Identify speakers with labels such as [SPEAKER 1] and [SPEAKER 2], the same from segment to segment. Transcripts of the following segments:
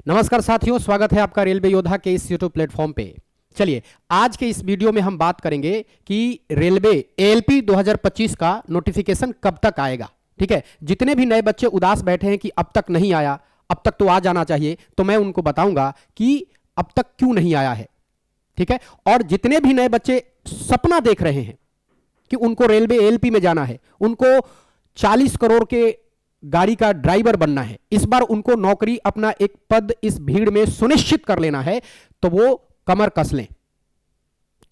[SPEAKER 1] नमस्कार साथियों, स्वागत है आपका रेलवे योद्धा के इस यूट्यूब प्लेटफॉर्म पे। चलिए, आज के इस वीडियो में हम बात करेंगे कि रेलवे एएलपी 2025 का नोटिफिकेशन कब तक आएगा। ठीक है, जितने भी नए बच्चे उदास बैठे हैं कि अब तक नहीं आया, अब तक तो आ जाना चाहिए, तो मैं उनको बताऊंगा कि अब तक क्यों नहीं आया है। ठीक है, और जितने भी नए बच्चे सपना देख रहे हैं कि उनको रेलवे एएलपी में जाना है, उनको 40 करोड़ के गाड़ी का ड्राइवर बनना है, इस बार उनको नौकरी, अपना एक पद इस भीड़ में सुनिश्चित कर लेना है, तो वो कमर कस लें।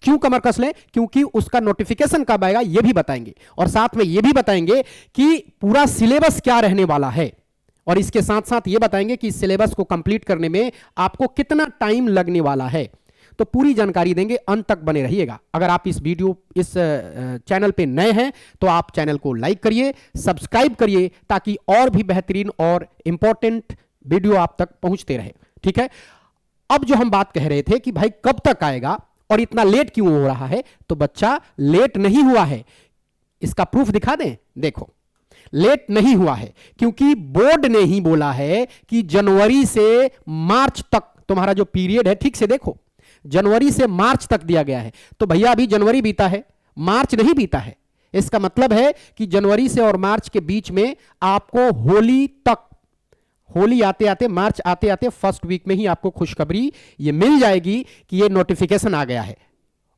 [SPEAKER 1] क्यों कमर कस लें? क्योंकि उसका नोटिफिकेशन कब आएगा यह भी बताएंगे, और साथ में यह भी बताएंगे कि पूरा सिलेबस क्या रहने वाला है, और इसके साथ साथ यह बताएंगे कि सिलेबस को कंप्लीट करने में आपको कितना टाइम लगने वाला है। तो पूरी जानकारी देंगे, अंत तक बने रहिएगा। अगर आप इस चैनल पे नए हैं तो आप चैनल को लाइक करिए, सब्सक्राइब करिए, ताकि और भी बेहतरीन और इंपॉर्टेंट वीडियो आप तक पहुंचते रहे। ठीक है, अब जो हम बात कह रहे थे कि भाई कब तक आएगा और इतना लेट क्यों हो रहा है, तो बच्चा लेट नहीं हुआ है, इसका प्रूफ दिखा दें। देखो, लेट नहीं हुआ है क्योंकि बोर्ड ने ही बोला है कि जनवरी से मार्च तक तुम्हारा जो पीरियड है, ठीक से देखो, जनवरी से मार्च तक दिया गया है। तो भैया अभी जनवरी बीता है, मार्च नहीं बीता है। इसका मतलब है कि जनवरी से और मार्च के बीच में आपको होली आते आते, मार्च आते आते फर्स्ट वीक में ही आपको खुशखबरी ये मिल जाएगी कि ये नोटिफिकेशन आ गया है।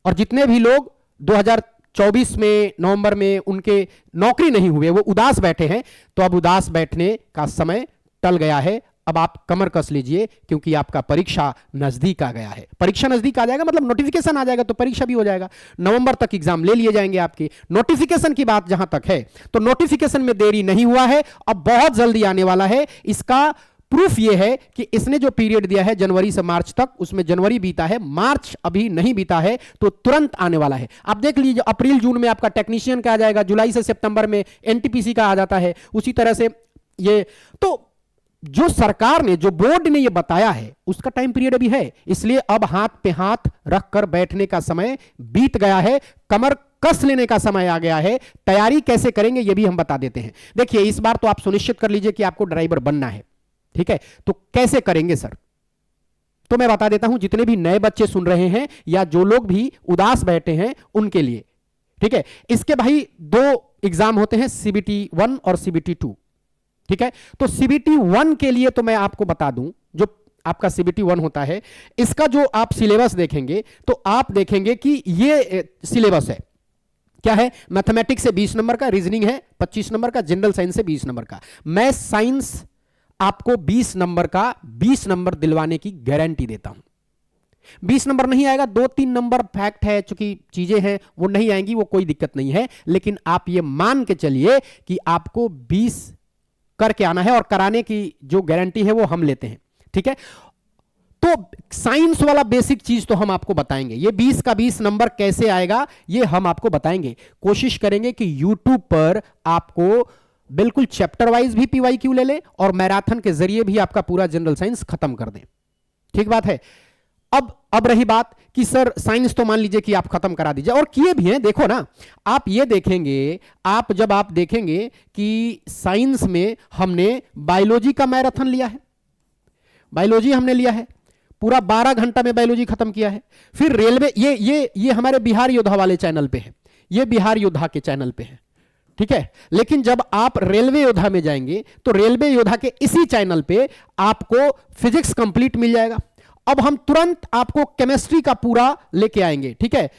[SPEAKER 1] और जितने भी लोग 2024 में नवंबर में उनके नौकरी नहीं हुए, वो उदास बैठे हैं, तो अब उदास बैठने का समय टल गया है। अब आप कमर कस लीजिए, क्योंकि आपका परीक्षा नजदीक आ गया है। परीक्षा नजदीक आ जाएगा मतलब नोटिफिकेशन आ जाएगा, तो परीक्षा भी हो जाएगा। नवंबर तक एग्जाम ले लिए जाएंगे आपके। नोटिफिकेशन की बात जहां तक है, तो नोटिफिकेशन में देरी नहीं हुआ है, अब बहुत जल्दी आने वाला है। इसका प्रूफ यह है कि इसने जो पीरियड दिया है जनवरी से मार्च तक, उसमें जनवरी बीता है, मार्च अभी नहीं बीता है, तो तुरंत आने वाला है। आप देख लीजिए, अप्रैल जून में आपका टेक्नीशियन का आ जाएगा, जुलाई से सितंबर में एनटीपीसी का आ जाता है, उसी तरह से ये। तो जो सरकार ने, जो बोर्ड ने ये बताया है, उसका टाइम पीरियड अभी है, इसलिए अब हाथ पे हाथ रखकर बैठने का समय बीत गया है, कमर कस लेने का समय आ गया है। तैयारी कैसे करेंगे ये भी हम बता देते हैं। देखिए, इस बार तो आप सुनिश्चित कर लीजिए कि आपको ड्राइवर बनना है। ठीक है, तो कैसे करेंगे सर? तो मैं बता देता हूं, जितने भी नए बच्चे सुन रहे हैं या जो लोग भी उदास बैठे हैं उनके लिए। ठीक है, इसके भाई 2 एग्जाम होते हैं, सीबीटी 1 और सीबीटी 2। ठीक है, तो सीबीटी 1 के लिए तो मैं आपको बता दूं, जो आपका सीबीटी 1 होता है, इसका जो आप सिलेबस देखेंगे तो आप देखेंगे कि ये सिलेबस है, क्या है? मैथमेटिक्स से 20 नंबर का, रीजनिंग है 25 नंबर का, जनरल साइंस से 20 नंबर का। मैं साइंस आपको 20 नंबर का 20 नंबर दिलवाने की गारंटी देता हूं। 20 नंबर नहीं आएगा, 2-3 नंबर फैक्ट है, चूंकि चीजें हैं वो नहीं आएंगी, वो कोई दिक्कत नहीं है, लेकिन आप ये मान के चलिए कि आपको 20 करके आना है, और कराने की जो गारंटी है वो हम लेते हैं। ठीक है, तो साइंस वाला बेसिक चीज तो हम आपको बताएंगे। ये 20 का 20 नंबर कैसे आएगा ये हम आपको बताएंगे। कोशिश करेंगे कि YouTube पर आपको बिल्कुल चैप्टर वाइज भी पीवाईक्यू ले ले, और मैराथन के जरिए भी आपका पूरा जनरल साइंस खत्म कर दें। ठीक बात है। अब रही बात कि सर साइंस तो मान लीजिए कि आप खत्म करा दीजिए, और किए भी हैं। देखो ना, आप ये देखेंगे, जब आप देखेंगे कि साइंस में हमने बायोलॉजी का मैराथन लिया है, बायोलॉजी हमने लिया है, पूरा 12 घंटा में बायोलॉजी खत्म किया है। फिर रेलवे, ये हमारे बिहार योद्धा वाले चैनल पे है, ये बिहार योद्धा के चैनल पे है। ठीक है, लेकिन जब आप रेलवे योद्धा में जाएंगे तो रेलवे योद्धा के इसी चैनल पे आपको फिजिक्स कंप्लीट मिल जाएगा। अब हम तुरंत आपको केमिस्ट्री का पूरा लेके आएंगे। ठीक है,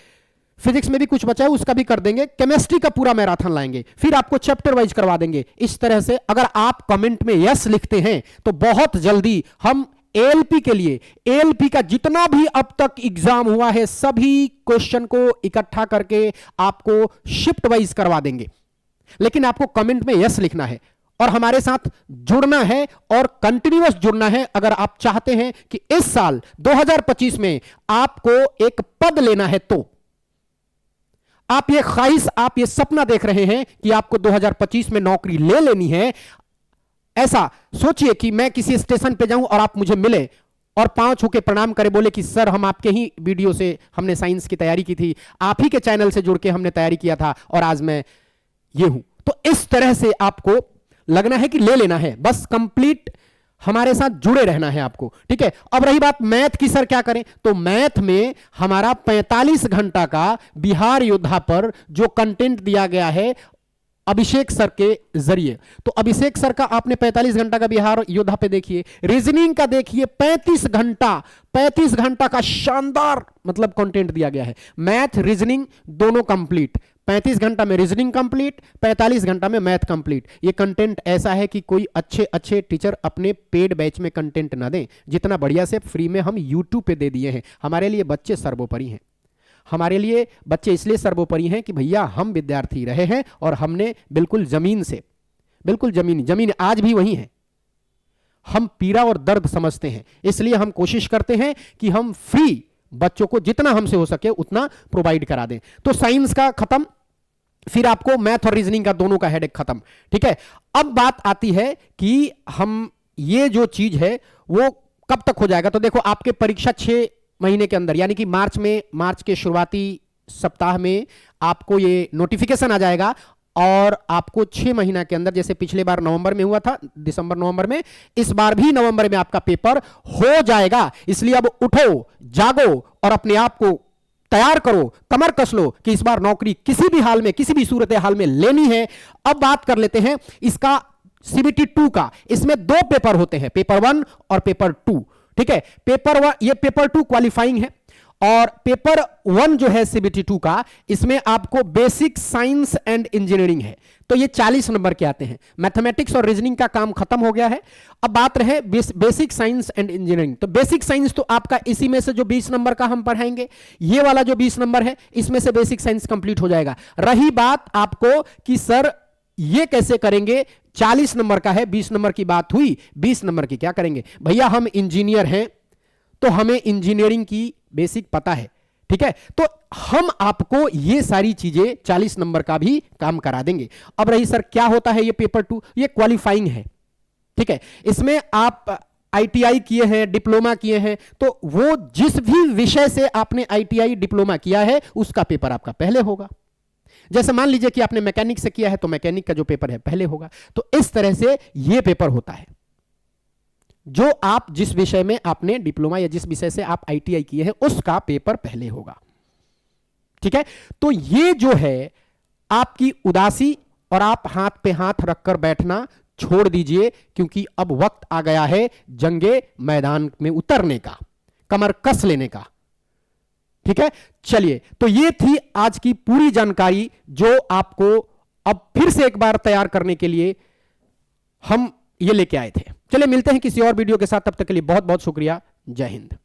[SPEAKER 1] फिजिक्स में भी कुछ बचा है उसका भी कर देंगे, केमिस्ट्री का पूरा मैराथन लाएंगे, फिर आपको चैप्टर वाइज करवा देंगे। इस तरह से अगर आप कमेंट में यस लिखते हैं तो बहुत जल्दी हम एएलपी के लिए, एएलपी का जितना भी अब तक एग्जाम हुआ है सभी क्वेश्चन को इकट्ठा करके आपको शिफ्ट वाइज करवा देंगे। लेकिन आपको कमेंट में यस लिखना है और हमारे साथ जुड़ना है, और कंटिन्यूअस जुड़ना है। अगर आप चाहते हैं कि इस साल 2025 में आपको एक पद लेना है, तो आप ये ख्वाहिश, आप ये सपना देख रहे हैं कि आपको 2025 में नौकरी ले लेनी है, ऐसा सोचिए कि मैं किसी स्टेशन पे जाऊं और आप मुझे मिले और पांव छू के प्रणाम करे, बोले कि सर हम आपके ही वीडियो से हमने साइंस की तैयारी की थी, आप ही के चैनल से जुड़ के हमने तैयारी किया था और आज मैं ये हूं। तो इस तरह से आपको लगना है कि ले लेना है, बस कंप्लीट हमारे साथ जुड़े रहना है आपको, ठीक है। अब रही बात मैथ की, सर क्या करें, तो मैथ में हमारा 45 घंटा का बिहार योद्धा पर जो कंटेंट दिया गया है अभिषेक सर के जरिए, तो अभिषेक सर का आपने 45 घंटा का बिहार योद्धा पे देखिए, रीजनिंग का देखिए 35 घंटा का शानदार मतलब कंटेंट दिया गया है। मैथ रीजनिंग दोनों कंप्लीट, 35 घंटा में रीजनिंग कंप्लीट, 45 घंटा में मैथ कंप्लीट। ये कंटेंट ऐसा है कि कोई अच्छे टीचर अपने पेड बैच में कंटेंट ना दें, जितना बढ़िया से फ्री में हम यूट्यूब पे दे दिए हैं। हमारे लिए बच्चे सर्वोपरि हैं, हमारे लिए बच्चे इसलिए सर्वोपरि हैं कि भैया हम विद्यार्थी रहे हैं और हमने बिल्कुल जमीन से, बिल्कुल जमीन आज भी वही है, हम पीड़ा और दर्द समझते हैं, इसलिए हम कोशिश करते हैं कि हम फ्री बच्चों को जितना हमसे हो सके उतना प्रोवाइड करा दें। तो साइंस का खत्म, फिर आपको मैथ और रीजनिंग का दोनों का हेडेक खत्म, ठीक है। अब बात आती है कि हम ये जो चीज है वो कब तक हो जाएगा, तो देखो आपके परीक्षा 6 महीने के अंदर यानी कि मार्च के शुरुआती सप्ताह में आपको ये नोटिफिकेशन आ जाएगा और आपको 6 महीना के अंदर, जैसे पिछले बार नवंबर में हुआ था, दिसंबर नवंबर में, इस बार भी नवंबर में आपका पेपर हो जाएगा। इसलिए अब उठो, जागो और अपने आप को तैयार करो, कमर कस लो कि इस बार नौकरी किसी भी हाल में, किसी भी सूरत हाल में लेनी है। अब बात कर लेते हैं इसका CBT 2 का। इसमें 2 पेपर होते हैं, पेपर 1 और पेपर 2, ठीक है। पेपर 1 ये पेपर 2 क्वालिफाइंग है और पेपर 1 जो है CBT 2 का, इसमें आपको बेसिक साइंस एंड इंजीनियरिंग है, तो ये 40 नंबर के आते हैं। मैथमेटिक्स और रीजनिंग का काम खत्म हो गया है। अब बात रहे बेसिक साइंस एंड इंजीनियरिंग, तो बेसिक साइंस तो आपका इसी में से जो 20 नंबर का हम पढ़ाएंगे, ये वाला जो 20 नंबर है इसमें से बेसिक साइंस कंप्लीट हो जाएगा। रही बात आपको कि सर ये कैसे करेंगे, 40 नंबर का है, 20 नंबर की बात हुई, 20 नंबर की क्या करेंगे, भैया हम इंजीनियर हैं तो हमें इंजीनियरिंग की बेसिक पता है, ठीक है, तो हम आपको ये सारी चीजें 40 नंबर का भी काम करा देंगे। अब रही सर क्या होता है ये पेपर 2, ये क्वालिफाइंग है, ठीक है। इसमें आप ITI किए हैं, डिप्लोमा किए हैं, तो वो जिस भी विषय से आपने ITI डिप्लोमा किया है उसका पेपर आपका पहले होगा। जैसे मान लीजिए कि आपने मैकेनिक से किया है तो मैकेनिक का जो पेपर है पहले होगा। तो इस तरह से ये पेपर होता है, जो आप जिस विषय में आपने डिप्लोमा या जिस विषय से आप ITI किए हैं उसका पेपर पहले होगा, ठीक है। तो ये जो है आपकी उदासी और आप हाथ पे हाथ रखकर बैठना छोड़ दीजिए, क्योंकि अब वक्त आ गया है जंगे मैदान में उतरने का, कमर कस लेने का, ठीक है। चलिए, तो ये थी आज की पूरी जानकारी जो आपको अब फिर से एक बार तैयार करने के लिए हम ये लेके आए थे। चलिए मिलते हैं किसी और वीडियो के साथ, तब तक के लिए बहुत बहुत शुक्रिया। जय हिंद।